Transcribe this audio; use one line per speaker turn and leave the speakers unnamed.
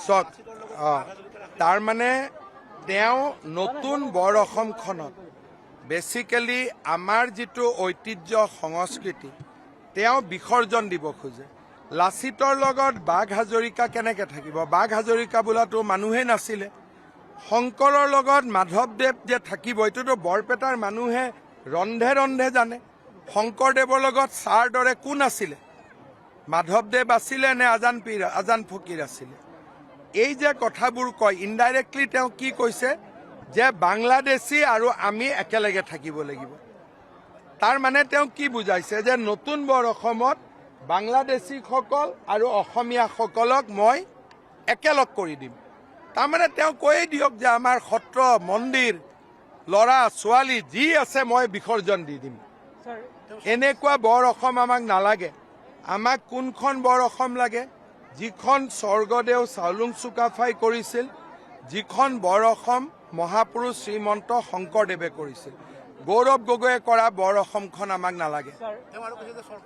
চক তাৰ মানে তেওঁ নতুন বৰ অসমখনত বেচিকেলি আমাৰ যিটো ঐতিহ্য সংস্কৃতি তেওঁ বিসৰ্জন দিব খোজে। লাচিতৰ লগত বাঘ হাজৰিকা কেনেকৈ থাকিব? বাঘ হাজৰিকা বোলাটো মানুহেই নাছিলে। শংকৰৰ লগত মাধৱদেৱ যে থাকিব এইটোতো বৰপেটাৰ মানুহে ৰন্ধে ৰন্ধে জানে। শংকৰদেৱৰ লগত ছাৰ দৰে কোন আছিলে? মাধৱদেৱ আছিলে নে আজান ফকীৰ আছিলে? এই যে কথাবোৰ কয় ইনডাইৰেক্টলি তেওঁ কি কৈছে যে বাংলাদেশী আৰু আমি একেলগে থাকিব লাগিব। তাৰ মানে তেওঁ কি বুজাইছে যে নতুন বৰ অসমত বাংলাদেশীসকল আৰু অসমীয়াসকলক মই একেলগ কৰি দিম। তাৰমানে তেওঁ কৈয়ে দিয়ক যে আমাৰ সত্ৰ মন্দিৰ ল'ৰা ছোৱালী যি আছে মই বিসৰ্জন দি দিম। এনেকুৱা বৰ অসম আমাক নালাগে। আমাক কোনখন বৰ অসম লাগে? যিখন স্বৰ্গদেউ চাওলুং চুকাফাই কৰিছিল, যিখন বৰ অসম মহাপুৰুষ শ্ৰীমন্ত শংকৰদেৱে কৰিছিল। গৌৰৱ গগৈয়ে কৰা বৰ অসমখন আমাক নালাগে।